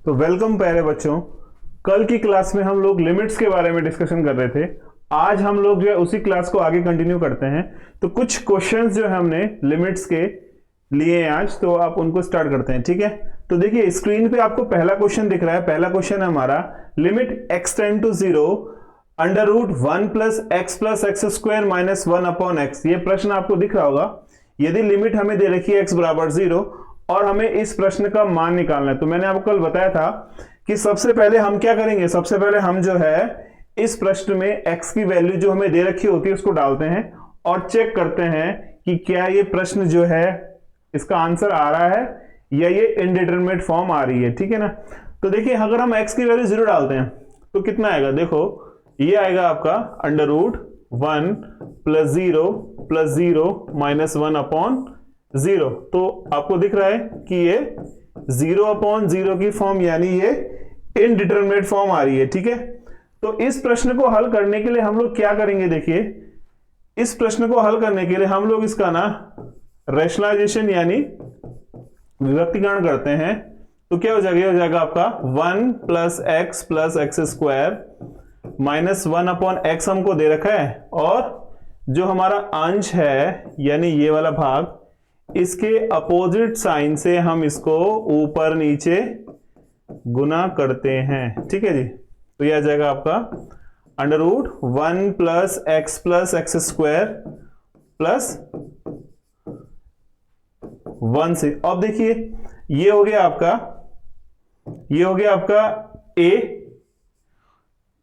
तो वेलकम प्यारे बच्चों। कल की क्लास में हम लोग लिमिट्स के बारे में डिस्कशन कर रहे थे। आज हम लोग जो है उसी क्लास को आगे कंटिन्यू करते हैं। तो कुछ क्वेश्चंस जो है हमने लिमिट्स के लिए आज, तो आप उनको स्टार्ट करते हैं। ठीक है, तो देखिए स्क्रीन पे आपको पहला क्वेश्चन दिख रहा है। पहला क्वेश्चन है हमारा, limit x tend to 0 under root 1 plus x square minus 1 upon x. ये प्रश्न आपको दिख रहा होगा। यदि लिमिट हमें दे रखी है x बराबर 0 और हमें इस प्रश्न का मान निकालना है, तो मैंने आपको कल बताया था कि सबसे पहले हम क्या करेंगे। सबसे पहले हम जो है इस प्रश्न में x की वैल्यू जो हमें दे रखी होती है उसको डालते हैं और चेक करते हैं कि क्या ये प्रश्न जो है इसका आंसर आ रहा है या ये इनडिटरमिनेट फॉर्म आ रही है। ठीक है ना। तो देखिए अगर हम x की वैल्यू 0 डालते हैं तो कितना आएगा, देखो ये आएगा आपका under root 1 plus 0 minus 1 upon 0। तो आपको दिख रहा है कि ये 0 अपॉन 0 की फॉर्म यानी ये इनडिटरमिनेट फॉर्म आ रही है। ठीक है, तो इस प्रश्न को हल करने के लिए हम लोग क्या करेंगे, देखिए इस प्रश्न को हल करने के लिए हम लोग इसका ना रैशनलाइजेशन यानी विभक्तीकरण करते हैं। तो क्या हो जाएगा, आपका 1 plus x square minus 1 upon x हमको दे रखा है, और जो हमारा अंश है यानी ये वाला भाग, इसके अपोजिट साइन से हम इसको ऊपर नीचे गुना करते हैं। ठीक है जी, तो यह आ जाएगा आपका under root 1 plus x square plus 1 से। अब देखिए ये हो गया आपका a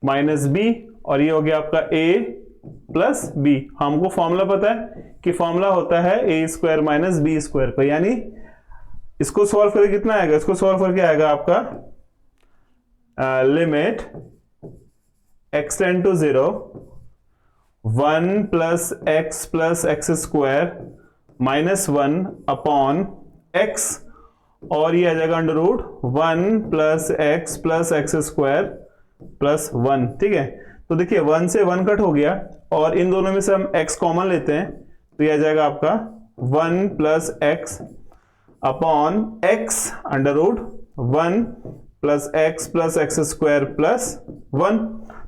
माइनस बी और ये हो गया आपका a प्लस बी। हमको फॉर्मूला पता है कि फॉर्मूला होता है a square minus b square का, यानी इसको सॉल्व करके कितना आएगा, इसको सॉल्व करके आएगा आपका limit x tend to 0 1 plus x square minus 1 upon x, और ये आ जाएगा under root 1 plus x square plus 1। ठीक है, तो देखिए 1 से 1 कट हो गया और इन दोनों में से हम x कॉमन लेते हैं, तो ये आ जाएगा आपका 1 plus x upon x under root 1 plus x square plus 1।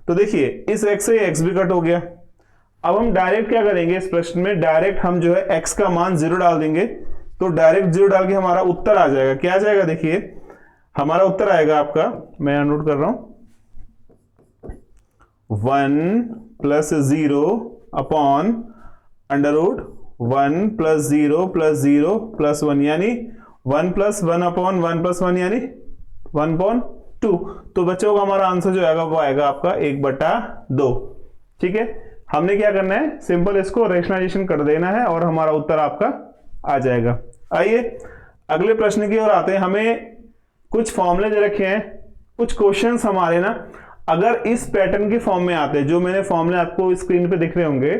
तो देखिए इस x से x भी कट हो गया। अब हम डायरेक्ट क्या करेंगे, इस प्रश्न में डायरेक्ट हम जो है x का मान 0 डाल देंगे। तो डायरेक्ट 0 डाल के हमारा उत्तर आ जाएगा। क्या आ जाएगा, देखिए हमारा उत्तर आएगा आपका, मैं नोट कर रहा हूं, 1 plus 0 upon under root 1 plus 0 plus 1, यानी 1 प्लस 1 अपॉन 1 प्लस 1 यानी 1/2। तो बच्चों का हमारा आंसर जो आएगा वो आएगा आपका 1/2। ठीक है, हमने क्या करना है, सिंपल इसको रैशनलाइजेशन कर देना है और हमारा उत्तर आपका आ जाएगा। आइए अगले प्रश्न की ओर आते हैं। हमें कुछ फॉर्मूले दे रखे हैं, कुछ क्वेश्चंस हमारे ना अगर इस पैटर्न के फॉर्म में आते हैं, जो मैंने फॉर्मूले आपको स्क्रीन पे दिख रहे होंगे,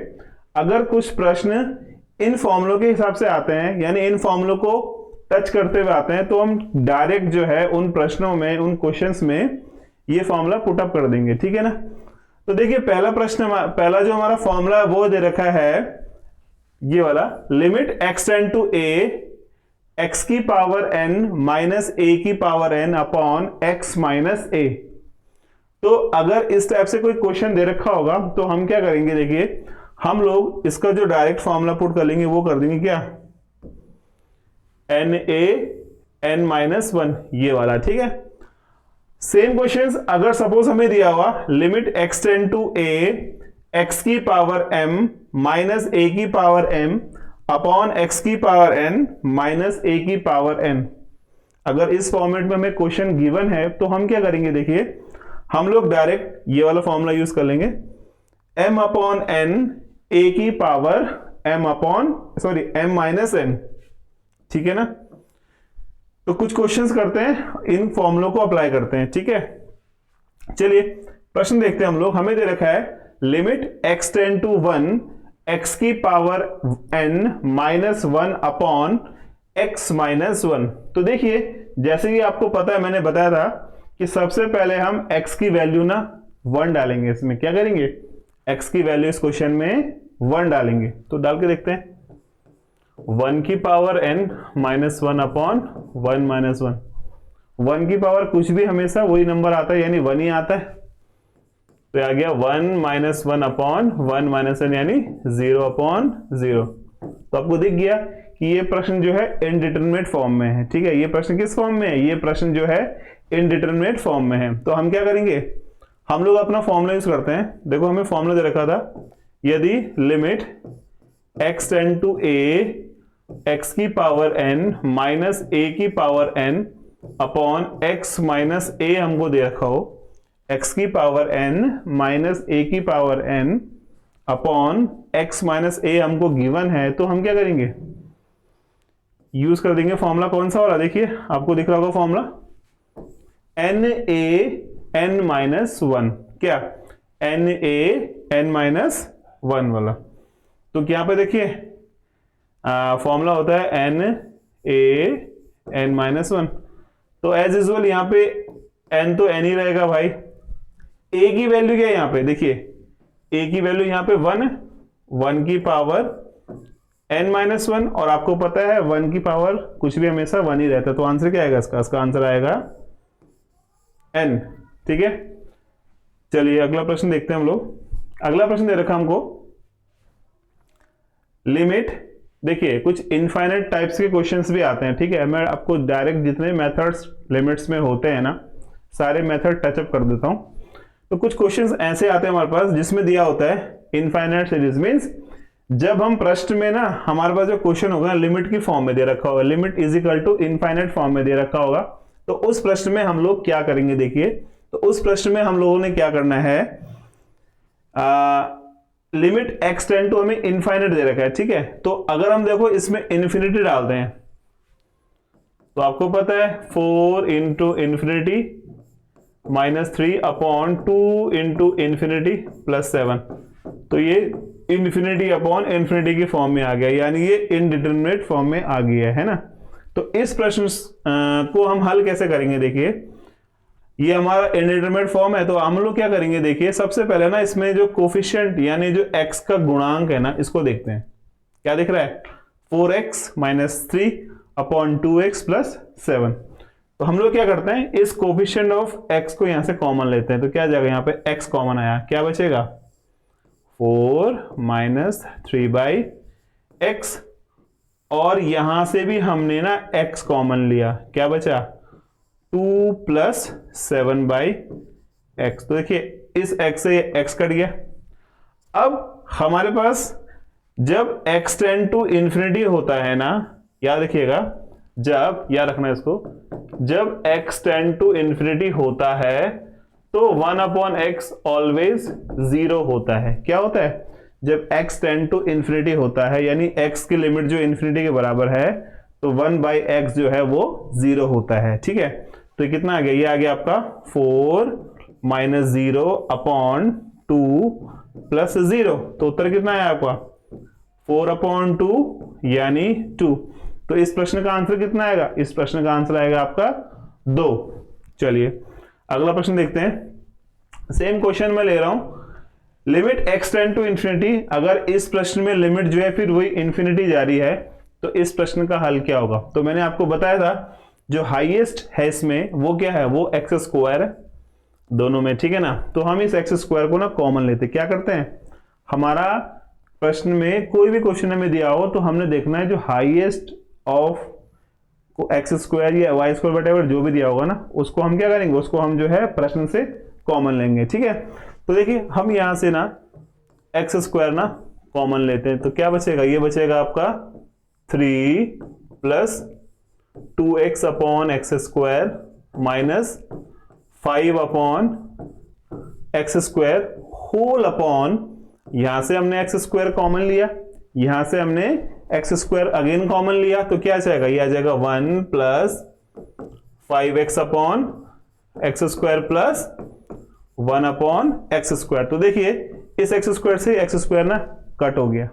अगर कुछ प्रश्न इन फॉर्मूलों के हिसाब से आते हैं यानी इन फॉर्मूलों को टच करते हुए आते हैं, तो हम डायरेक्ट जो है उन प्रश्नों में, उन क्वेश्चंस में ये फॉर्मूला पुट अप कर देंगे। ठीक है ना। तो देखिए पहला प्रश्न, पहला जो हमारा फॉर्मूला वो दे रखा है ये वाला, limit x tend to a x की पावर n माइनस a की power n upon x minus a। तो अगर इस टाइप से कोई क्वेश्चन दे रखा होगा तो हम क्या करेंगे, देखिए हम लोग इसका जो डायरेक्ट फॉर्मूला पुट कर लेंगे वो कर देंगे क्या, n माइनस 1 ये वाला। ठीक है, सेम क्वेश्चंस अगर सपोज हमें दिया हुआ limit x tend to a x की पावर m माइनस a की पावर m अपॉन x की पावर n माइनस a की पावर n। अगर इस फॉर्मेट में हमें क्वेश्चन गिवन है तो हम क्या करेंगे, देखिए हम लोग डायरेक्ट ये वाला फॉर्मूला यूज कर लेंगे, m अपॉन n a की पावर m माइनस n। ठीक है ना। तो कुछ क्वेश्चंस करते हैं, इन फॉर्मूलों को अप्लाई करते हैं। ठीक है, चलिए प्रश्न देखते हैं हम लोग। हमें दे रखा है limit x tend to 1 x की power n minus 1 upon x minus 1। तो देखिए जैसे कि आपको पता है, मैंने बताया था कि सबसे पहले हम x की वैल्यू ना 1 डालेंगे। इसमें क्या करेंगे, x की वैल्यू इस क्वेश्चन में 1 डालेंगे। तो डाल के देखते हैं, 1 की power n minus 1 upon 1 minus 1, 1 की पावर कुछ भी हमेशा वही नंबर आता है, यानी 1 ही आता है। तो आ गया 1 माइनस 1 अपॉन 1 माइनस 1 यानी 0 अपॉन 0। तो आपको दिख गया कि ये प्रश्न जो है इनडिटरमिनेट फॉर्म में है। ठीक है, ये प्रश्न किस फॉर्म में है? ये प्रश्न जो है इनडिटरमिनेट फॉर्म में है। तो हम क्या करेंगे, हम लोग अपना फॉर्मूला यूज करते हैं। देखो हमें फॉर्मूला दे रखा था, यदि limit x tend to a x की पावर n माइनस a की power n upon x minus a हमको दे रखा हो, x की पावर n माइनस a की power n upon x minus a हमको गिवन है, तो हम क्या करेंगे, यूज कर देंगे फॉर्मूला कौन सा वाला, देखिए आपको दिख रहा होगा formula n a n minus 1, क्या एन ए एन माइनस 1 वाला। तो क्या पे देखिए फॉर्मूला होता है एन ए एन माइनस 1। तो एज यूजुअल यहाँ पे एन तो एन ही रहेगा भाई। ए की वैल्यू क्या है यहाँ पे, देखिए ए की वैल्यू यहाँ पे 1 की पावर n माइनस 1, और आपको पता है 1 की पावर कुछ भी हमेशा 1 ही रहता है। तो आंसर क्या आएगा इसका आंसर आएगा n। ठीक है, चलिए अगला प्रश्न देखते हैं हम लोग। अगला प्रश्न दे रखा हमको लिमिट, देखिए कुछ इनफाइनाइट टाइप्स के क्वेश्चंस भी आते हैं। ठीक है, मैं आपको डायरेक्ट जितने मेथड्स लिमिट्स में होते हैं ना, सारे मेथड टचअप कर देता हूं। तो कुछ क्वेश्चंस ऐसे आते हैं हमारे पास जिसमें दिया होता है इनफाइनाइट सीरीज, मीन्स जब हम प्रश्न में ना हमारे पास जो क्वेश्चन होगा लिमिट की फॉर्म में दे रखा होगा, limit is equal to infinite form में दे रखा होगा, तो उस प्रश्न में हम लोग क्या करेंगे, देखिए तो उस प्रश्न में हम लोगों ने क्या करना है, लिमिट x टेंड टू हमें इनफाइनाइट दे रखा है। ठीक है, तो अगर हम देखो इसमें इन्फिनिटी डालते हैं तो आपको पता है 4 into infinity minus 3 upon 2 into infinity plus 7, तो ये इन्फिनिटी अपॉन इन्फिनिटी की फॉर्म में आ गया, यानी ये इनडिटरमिनेट फॉर्म में आ गया है ना। तो इस प्रश्न को हम हल कैसे करेंगे, देखिए ये हमारा इनडिटरमिनेट फॉर्म है, तो हम लोग क्या करेंगे, देखिए सबसे पहले ना इसमें जो कोफिशिएंट यानी जो x का गुणांक है ना, इसको देखते हैं। क्या दिख रहा है, 4x minus 3 upon 2x plus 7। तो हम लोग क्या करते हैं, इस कोफिशिएंट ऑफ x को यहां से कॉमन लेते हैं। तो क्या जाएगा, यहाँ पे x कॉमन आया, क्या बचेगा 4 माइनस 3 बाई एक्स, और यहां से भी हमने ना x कॉमन लिया, क्या बचा 2 प्लस 7 बाई एक्स। तो देखिए इस x से ये x कट गया। अब हमारे पास जब x टेंड टू इन्फिनिटी होता है ना, याद रखिएगा, जब याद रखना इसको, जब x टेंड टू इन्फिनिटी होता है तो 1 अपॉन एक्स ऑलवेज 0 होता है। क्या होता है, जब x टेंड टू इन्फिनिटी होता है यानी x की लिमिट जो इन्फिनिटी के बराबर है, तो 1 बाई एक्स जो है वो 0 होता है। ठीक है, तो ये कितना आ गया, ये आ गया आपका 4 माइनस 0 अपॉन 2 प्लस 0। तो उत्तर कितना है आपका 4 अपॉन 2 यानी 2। तो इस प्रश्न का आंसर कितना आएगा, इस प्रश्न का आंसर आएगा आपका 2। चलिए अगला प्रश्न देखते हैं। सेम क्वेश्चन मैं ले रहा हूं, limit x tend to infinity. अगर इस प्रश्न में लिमिट जो है फिर वही इन्फिनिटी जारी है, तो इस प्रश्न का हल क्या होगा। तो मैंने आपको बताया था जो हाईएस्ट है इसमें वो क्या है, वो एक्स स्क्वायर है दोनों में। ठीक है ना, तो हम इस एक्स स्क्वायर को ना कॉमन लेते, क्या करते हैं, हमारा प्रश्न में कोई भी क्वेश्चन हमें दिया हो तो हमने देखना है जो हाईएस्ट ऑफ एक्स स्क्वायर या वाई स्क्वायर वटेवर जो भी दिया होगा ना, उसको हम क्या करेंगे, उसको हम जो है प्रश्न से कॉमन लेंगे। ठीक है, तो देखिए हम यहां से ना एक्स स्क्वायर ना कॉमन लेते हैं, तो क्या बचेगा, ये बचेगा आपका 3 plus 2x upon x square minus 5 upon x square whole upon, यहां से हमने एक्स स्क्वायर कॉमन लिया, यहां से हमने एक्स स्क्वायर अगेन कॉमन लिया, तो क्या जाएगा, ये आ जाएगा 1 plus 5x upon x square plus 1 upon x square. तो देखिए इस एक्स स्क्वायर से एक्स स्क्वायर ना कट हो गया।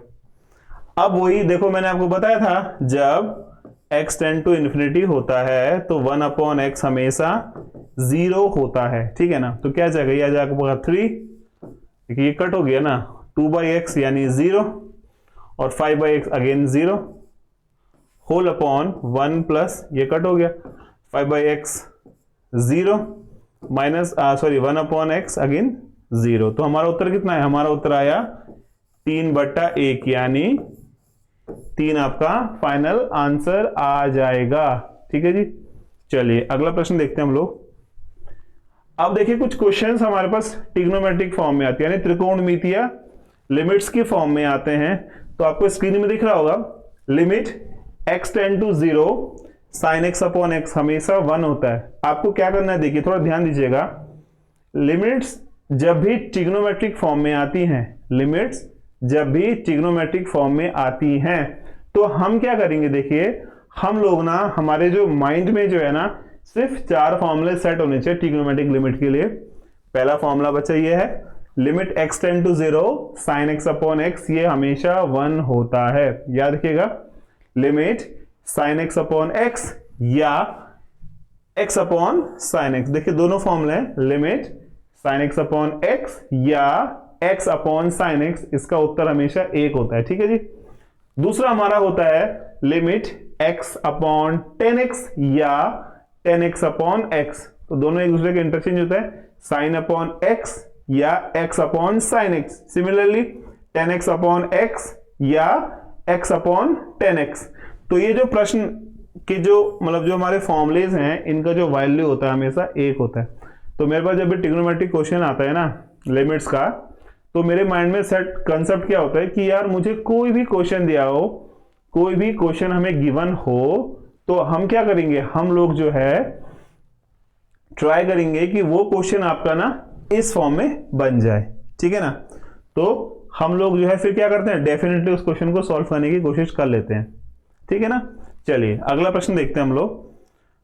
अब वही देखो मैंने आपको बताया था, जब x टेंड टू इन्फिनिटी होता है तो 1 अपॉन एक्स हमेशा 0 होता है। ठीक है ना, तो क्या जाएगा, ये आ जाएगा 3, देखिए ये कट हो गया ना, 2 बाई एक्स यानी 0 और 5 by x again 0 whole upon 1 plus ये कट हो गया 5 by x 0 minus sorry 1/x again 0। तो हमारा उत्तर कितना है? हमारा उत्तर आया 3/1, यानी 3 आपका फाइनल आंसर आ जाएगा। ठीक है जी। चलिए अगला प्रश्न देखते हैं हम लोग। अब देखिए कुछ क्वेश्चंस हमारे पास ट्रिग्नोमेट्रिक फॉर्म में आते हैं, यानी त्रिकोणमितीय लिमिट्स की फॉर्म में आते हैं। तो आपको स्क्रीन में दिख रहा होगा, limit x tend to 0 sine x upon x हमेशा 1 होता है। आपको क्या करना है, देखिए थोड़ा ध्यान दीजिएगा। लिमिट्स जब भी ट्रिग्नोमेट्रिक फॉर्म में आती हैं, लिमिट्स जब भी ट्रिग्नोमेट्रिक फॉर्म में आती हैं, तो हम क्या करेंगे, देखिए हम लोग ना, हमारे जो माइंड में जो है ना, सिर्फ 4 फॉर्मूले सेट होने चाहिए ट्रिग्नोमेट्रिक लिमिट के लिए। पहला फॉर्मूला बच्चा ये है, limit x tend to 0 sine x upon x, ये हमेशा 1 होता है। याद रखिएगा, limit sine x upon x या x अपॉन साइन एक्स, देखिए दोनों फॉर्मूले हैं, limit sine x upon x या x अपॉन साइन एक्स, इसका उत्तर हमेशा 1 होता है। ठीक है जी। दूसरा हमारा होता है लिमिट x अपॉन 10x या 10x अपॉन x, तो दोनों एक दूसरे के इंटरचेंज होता है, साइन अपॉन x या x upon sine x। Similarly 10x upon x या x अपॉन 10x। तो ये जो प्रश्न के जो मतलब जो हमारे फॉर्मुलेज हैं, इनका जो वैल्यू होता है हमेशा 1 होता है। तो मेरे पास जब भी ट्रिग्नोमेट्रिक क्वेश्चन आता है ना लिमिट्स का, तो मेरे माइंड में सेट कंसेप्ट क्या होता है कि यार मुझे कोई भी क्वेश्चन दिया हो, कोई भी क्वेश्चन हमें गिवन हो, तो हम क्या करेंगे, हम लोग जो है ट्राई करेंगे कि वो क्वेश्चन आपका ना इस फॉर्म में बन जाए। ठीक है ना। तो हम लोग जो है फिर क्या करते हैं, डेफिनेटली उस क्वेश्चन को सॉल्व करने की कोशिश कर लेते हैं। ठीक है ना। चलिए अगला प्रश्न देखते हैं हम लोग।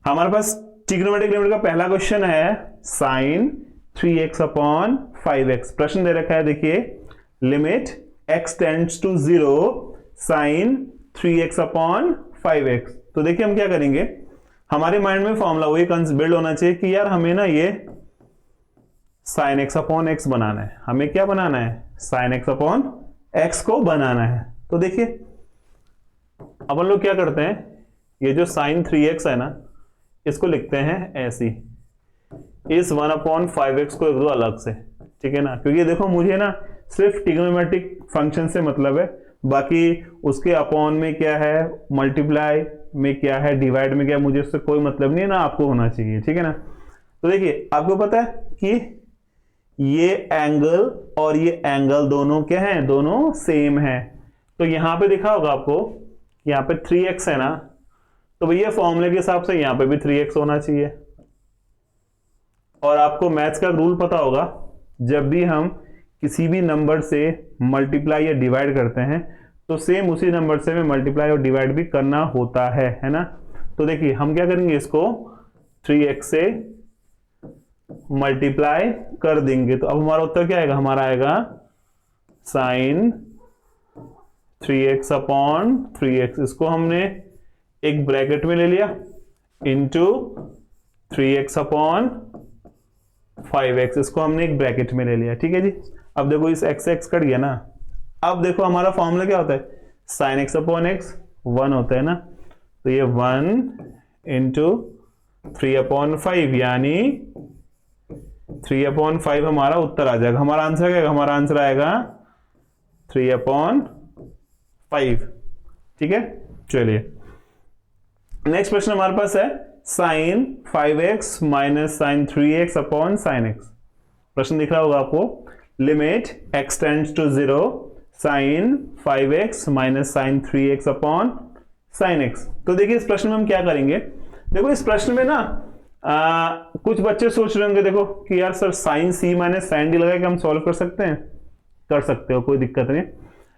हमारे पास ट्रिग्नोमेट्रिक लिमिट का पहला क्वेश्चन है साइन 3x अपॉन 5x। प्रश्न दे रखा है, देखिए limit x tends to 0 sine 3x upon 5x। तो देखिए हम क्या करेंगे, हमारे माइंड में फॉर्मूला वही बिल्ड होना चाहिए कि यार हमें ना ये साइन एक्स अपॉन एक्स बनाना है। हमें क्या बनाना है, साइन एक्स अपॉन एक्स को बनाना है। तो देखिए अपन लोग क्या करते हैं, ये जो साइन 3x है ना, इसको लिखते हैं ऐसी, इस 1/5x को लिख दो अलग से। ठीक है ना, क्योंकि देखो मुझे ना सिर्फ ट्रिग्नोमेट्रिक फंक्शन से मतलब है, बाकी उसके अपॉन में क्या है, मल्टीप्लाई में क्या है, डिवाइड में क्या है, मुझे उससे कोई मतलब नहीं है ना, आपको होना चाहिए। ठीक है ना। तो देखिए आपको पता है कि ये एंगल और ये एंगल दोनों क्या हैं, दोनों सेम है। तो यहां पे दिखा होगा आपको, यहां पे 3x है ना, तो भैया फॉर्मूले के हिसाब से यहां पे भी 3x होना चाहिए। और आपको मैथ्स का रूल पता होगा, जब भी हम किसी भी नंबर से मल्टीप्लाई या डिवाइड करते हैं, तो सेम उसी नंबर से हमें मल्टीप्लाई और डिवाइड भी करना होता है ना। तो देखिए हम क्या करेंगे, इसको 3x से मल्टीप्लाई कर देंगे, तो अब हमारा उत्तर क्या आएगा, हमारा आएगा साइन 3x अपॉन 3x। इसको हमने एक ब्रैकेट में ले लिया, इंटू 3x अपॉन 5x, इसको हमने एक ब्रैकेट में ले लिया। ठीक है जी। अब देखो इस x से x कट गया ना, अब देखो हमारा फॉर्मूला क्या होता है, साइन x अपॉन x 1 होता है ना, तो ये 1 इंटू 3/5, यानी 3/5 हमारा उत्तर आ जाएगा। हमारा आंसर क्या है, हमारा आंसर आएगा 3/5। ठीक है। चलिए नेक्स्ट प्रश्न हमारे पास है sine 5x minus sine 3x upon sine x। प्रश्न दिख रहा होगा आपको, limit x tends to 0 sine 5x minus sine 3x upon sine x। तो देखिए इस प्रश्न में हम क्या करेंगे, देखो इस प्रश्न में ना कुछ बच्चे सोच रहे होंगे देखो कि यार sir sine c minus sine d लगा के हम सॉल्व कर सकते हैं, कर सकते हो, कोई दिक्कत नहीं।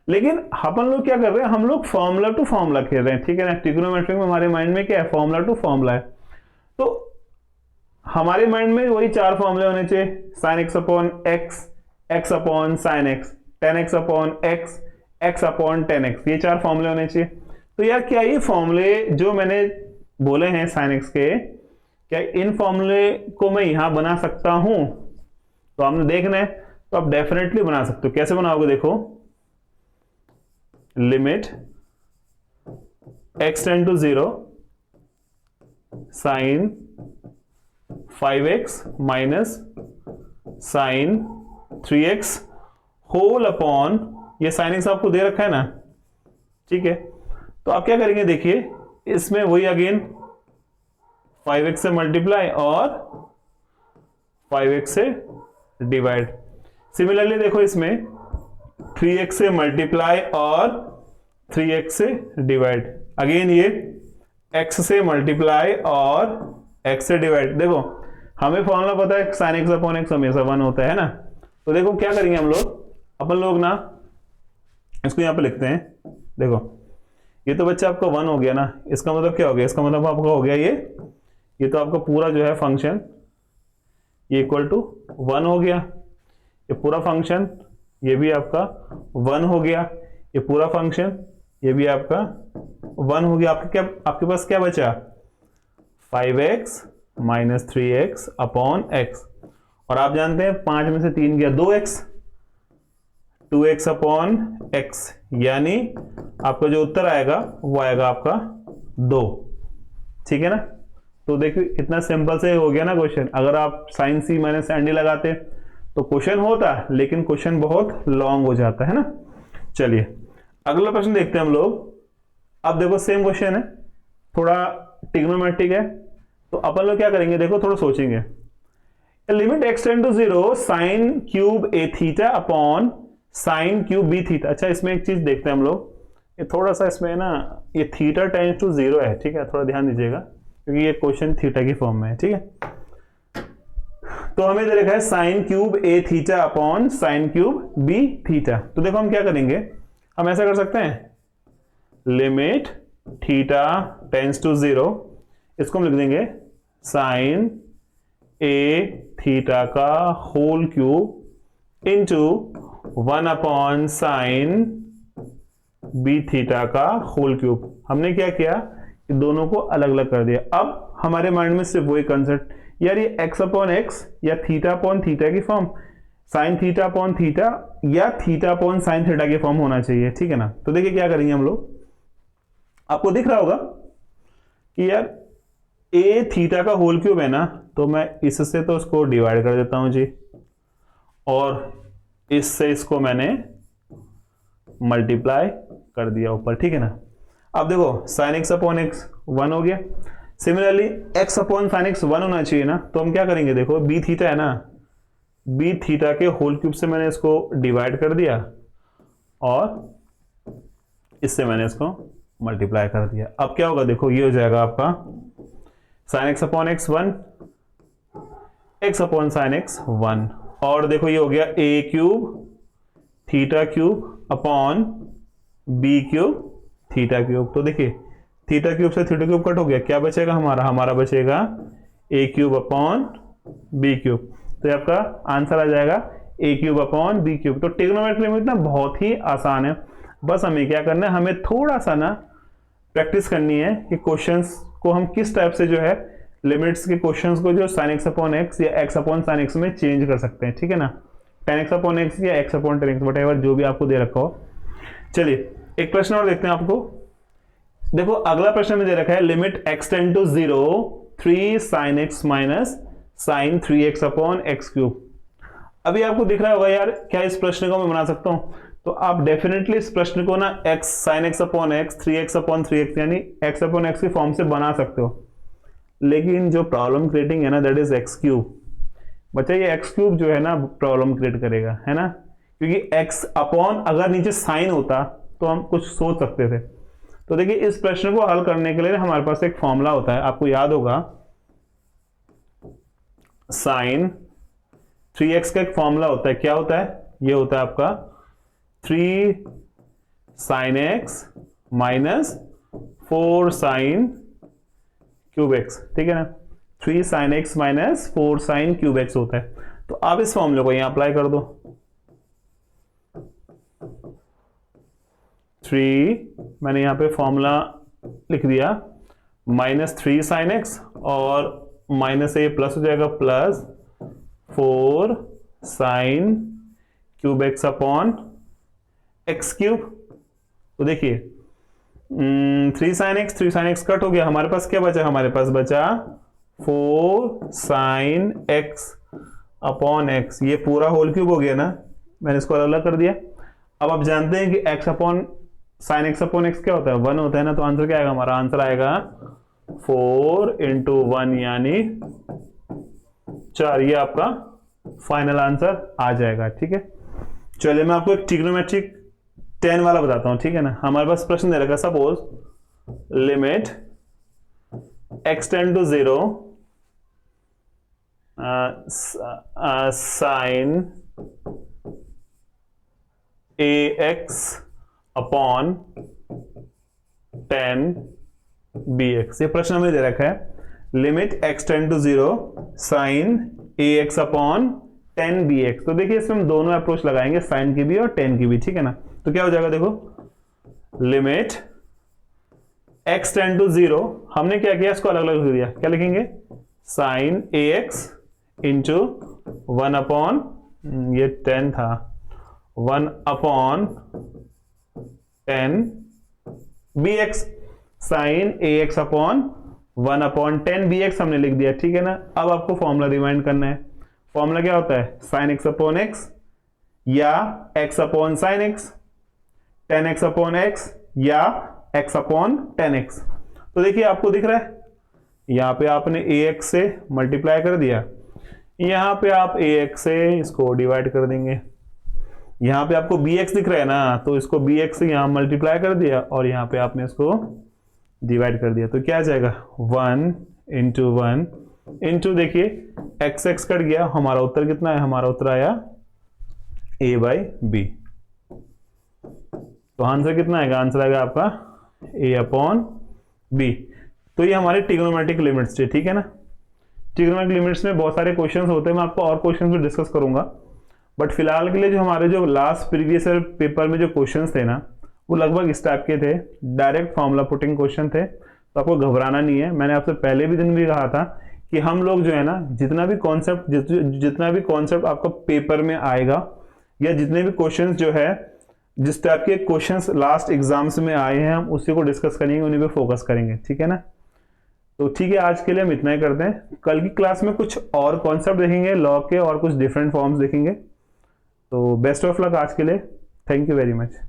लेकिन अपन लोग क्या कर रहे हैं, हम लोग फॉर्मूला टू फॉर्मूला खेल रहे हैं। ठीक है ना। ट्रिग्नोमेट्री में हमारे माइंड में क्या है, फॉर्मूला टू फॉर्मूला है। तो हमारे माइंड में वही 4 फॉर्मूले होने चाहिए, sine x upon x, x upon sine x, 10x upon x, x upon 10x, ये 4 फॉर्मूले होने चाहिए। तो यार क्या ये फॉर्मूले जो मैंने बोले हैं साइन एक्स के, क्या इन फॉर्मूले को मैं यहां बना सकता हूं, तो आपने देखना है, तो आप डेफिनेटली बना सकते हो। कैसे बनाओगे, देखो limit x tend to 0 sine 5x minus sine 3x whole upon, ये साइन x आपको दे रखा है ना, ठीक है। तो आप क्या करेंगे, देखिए इसमें वही अगेन 5x से मल्टीप्लाई और 5x से डिवाइड। सिमिलरली देखो इसमें 3x से मल्टीप्लाई और 3x से डिवाइड, अगेन ये x से मल्टीप्लाई और x से डिवाइड। देखो हमें फॉर्मूला पता है sin x अपॉन x हमेशा 1 होता है ना। तो देखो क्या करेंगे हम लोग, अपन लोग ना इसको यहां पे लिखते हैं। देखो ये तो बच्चा आपका 1 हो गया ना, इसका मतलब क्या हो गया, इसका मतलब आपका हो गया ये तो आपका पूरा जो है फंक्शन ये इक्वल टू 1 हो गया, ये पूरा फंक्शन ये भी आपका 1 हो गया, ये पूरा फंक्शन ये भी आपका 1 हो गया। आपके पास क्या बचा, 5x minus 3x upon x, और आप जानते हैं 5 में से 3 गया 2x, 2x अपॉन x, यानी आपका जो उत्तर आएगा वो आएगा आपका 2, ठीक है ना। तो देखिए कितना सिंपल से हो गया ना क्वेश्चन। अगर आप साइन सी माइनस एन डी लगाते तो क्वेश्चन होता, लेकिन क्वेश्चन बहुत लॉन्ग हो जाता है ना। चलिए अगला प्रश्न देखते हैं हम लोग। अब देखो सेम क्वेश्चन है, थोड़ा ट्रिग्नोमेट्रिक है, तो अपन लोग क्या करेंगे, देखो थोड़ा सोचेंगे। Limit x tend to 0 sine cube A theta upon sine cube B theta. अच्छा इसमें एक चीज देखते हैं हम लोग, ये थोड़ा सा इसमें ना ये थीटा टेंड्स टू 0 है, ठीक है, थोड़ा ध्यान दीजिएगा क्योंकि ये क्वेश्चन थीटा की फॉर्म में है, ठीक है। तो हमें दे रखा है साइन क्यूब ए theta upon sine cube B theta. तो देखो हम क्या करेंगे, हम ऐसा कर सकते हैं, लिमिट थीटा टेंड्स टू 0, इसको हम लिख देंगे साइन ए थीटा का whole cube into 1 upon sine b theta का होल क्यूब। हमने क्या किया कि दोनों को अलग अलग कर दिया। अब हमारे माइंड में सिर्फ वही कंसेप्ट, यार ये x अपॉन x या थीटा अपॉन थीटा की form, sine theta upon theta या थीटा अपॉन साइन थीटा की फॉर्म होना चाहिए, ठीक है ना। तो देखिए क्या करेंगे हम लोग, आपको दिख रहा होगा कि यार a थीटा का होल क्यूब है ना, तो मैं इससे तो उसको डिवाइड कर देता हूं जी, और इससे इसको मैंने मल्टीप्लाई कर दिया ऊपर, ठीक है ना। अब देखो साइन एक्स अपॉन एक्स 1 हो गया, similarly x upon sine X 1 होना चाहिए ना। तो हम क्या करेंगे, देखो बी थीटा है ना, बी थीटा के होल क्यूब से मैंने इसको डिवाइड कर दिया और इससे मैंने इसको मल्टीप्लाई कर दिया। अब क्या होगा, देखो ये हो जाएगा आपका sine x upon X 1, X upon sine X 1, और देखो ये हो गया A cube theta cube upon B cube theta cube. तो देखिए थीटा क्यूब से थीटा क्यूब कट हो गया, क्या बचेगा हमारा बचेगा A cube upon B cube. तो ये आपका आंसर आ जाएगा A cube upon B cube. तो ट्रिग्नोमेट्री लिमिट ना बहुत ही आसान है, बस हमें क्या करना है, हमें थोड़ा सा ना प्रैक्टिस करनी है कि क्वेश्चंस को हम किस टाइप से जो है लिमिट्स के क्वेश्चंस को जो साइन एक्स अपॉन एक्स या एक्स अपॉन साइन एक्स में चेंज कर सकते हैं, ठीक है ना। टेन एक्स अपॉन एक्स या x upon ten x, what जो भी आपको दे रखा हो। चलिए एक प्रश्न और देखते हैं आपको। देखो अगला प्रश्न में दे रखा है limit x tend to 0 3 sine x minus sine 3x upon x cube. अभी आपको दिख रहा होगा यार क्या इस प्रश्न को मैं बना सकता हूं, तो आप डेफिनेटली इस प्रश्न को ना x sine x upon x 3x upon 3x यानी x अपॉन एक्स की फॉर्म से बना सकते हो, लेकिन जो प्रॉब्लम क्रिएटिंग है ना दैट इज एक्स क्यूब। बच्चा ये एक्स क्यूब जो है ना प्रॉब्लम क्रिएट करेगा, है ना, क्योंकि x अपॉन अगर नीचे साइन होता तो हम कुछ सोच सकते थे। तो देखिए इस प्रश्न को हल करने के लिए हमारे पास एक फॉर्मूला होता है, आपको याद होगा साइन 3x का एक फॉर्मूला होता है, क्या होता है, ये होता है आपका 3 sine x minus 4 sine cube x, ठीक है ना। 3 sine x minus 4 sine cube x होता है। तो आप इस फॉर्मूले को यहां अप्लाई कर दो, 3 मैंने यहां पे फॉर्मूला लिख दिया माइनस 3 साइन एक्स और माइनस ए प्लस हो जाएगा plus 4 sine cube x upon x cube. तो देखिए 3 साइन एक्स कट हो गया, हमारे पास क्या बचा, हमारे पास बचा 4 साइन एक्स अपॉन एक्स, ये पूरा होल क्यूब हो गया ना, मैंने इसको अलग अलग कर दिया। अब आप जानते हैं कि x upon sine x upon x क्या होता है, 1 होता है ना, तो आंसर क्या आएगा, हमारा आंसर आएगा 4 इंटू 1 यानी 4। ये आपका फाइनल आंसर आ जाएगा। ठीक है, चलिए मैं आपको एक ट्रिग्नोमेट्रिक 10 वाला बताता हूं। ठीक है ना, हमारे पास प्रश्न दे रखा, suppose limit x tend to 0 sine ax upon 10 bx। ये प्रश्न हमें दे रखा है limit x tend to 0 sine ax upon 10 bx। तो देखिए इसमें हम दोनों अप्रोच लगाएंगे, साइन की भी और 10 की भी। ठीक है ना, तो क्या हो जाएगा, देखो लिमिट x टेंड टू 0, हमने क्या किया, इसको अलग अलग लिख दिया। क्या लिखेंगे, साइन ax इंटू 1 अपॉन, ये 10 था, 1 upon 10 bx, sine ax upon 1 upon 10 bx हमने लिख दिया। ठीक है ना, अब आपको फॉर्मूला रिमाइंड करना है। फॉर्मूला क्या होता है, साइन x अपॉन x या x upon sine x, 10x upon x या x अपॉन 10x। तो देखिए आपको दिख रहा है, यहां पे आपने ax से मल्टीप्लाई कर दिया, यहां पे आप ax से इसको डिवाइड कर देंगे, यहां पे आपको bx दिख रहा है ना, तो इसको bx से यहां मल्टीप्लाई कर दिया और यहां पे आपने इसको डिवाइड कर दिया। तो क्या आ जाएगा, 1 इंटू 1 इंटू, देखिए एक्स एक्स कट गया, हमारा उत्तर कितना है, हमारा उत्तर आया a बाई बी। तो आंसर कितना आएगा, आंसर आएगा आपका a अपॉन बी। तो ये हमारे ट्रिग्नोमेट्रिक लिमिट्स थे। ठीक है ना, ट्रिग्नोमेट्रिक लिमिट्स में बहुत सारे क्वेश्चंस होते हैं, मैं आपको और क्वेश्चंस भी डिस्कस करूंगा, बट फिलहाल के लिए जो हमारे जो लास्ट प्रीवियस ईयर पेपर में जो क्वेश्चंस थे ना, वो लगभग इस टाइप के थे, डायरेक्ट फॉर्मूला पुटिंग क्वेश्चन थे। तो आपको घबराना नहीं है, मैंने आपसे पहले भी दिन भी कहा था कि हम लोग जो है ना, जितना भी कॉन्सेप्ट आपका पेपर में आएगा, या जितने भी क्वेश्चंस जो है, जिस टाइप के क्वेश्चंस लास्ट एग्जाम्स में आए हैं, हम उसी को डिस्कस करेंगे, उन्हीं पे फोकस करेंगे। ठीक है ना, तो ठीक है, आज के लिए हम इतना ही करते हैं। कल की क्लास में कुछ और कॉन्सेप्ट देखेंगे लॉ के, और कुछ डिफरेंट फॉर्म्स देखेंगे। तो बेस्ट ऑफ लक आज के लिए, थैंक यू वेरी मच।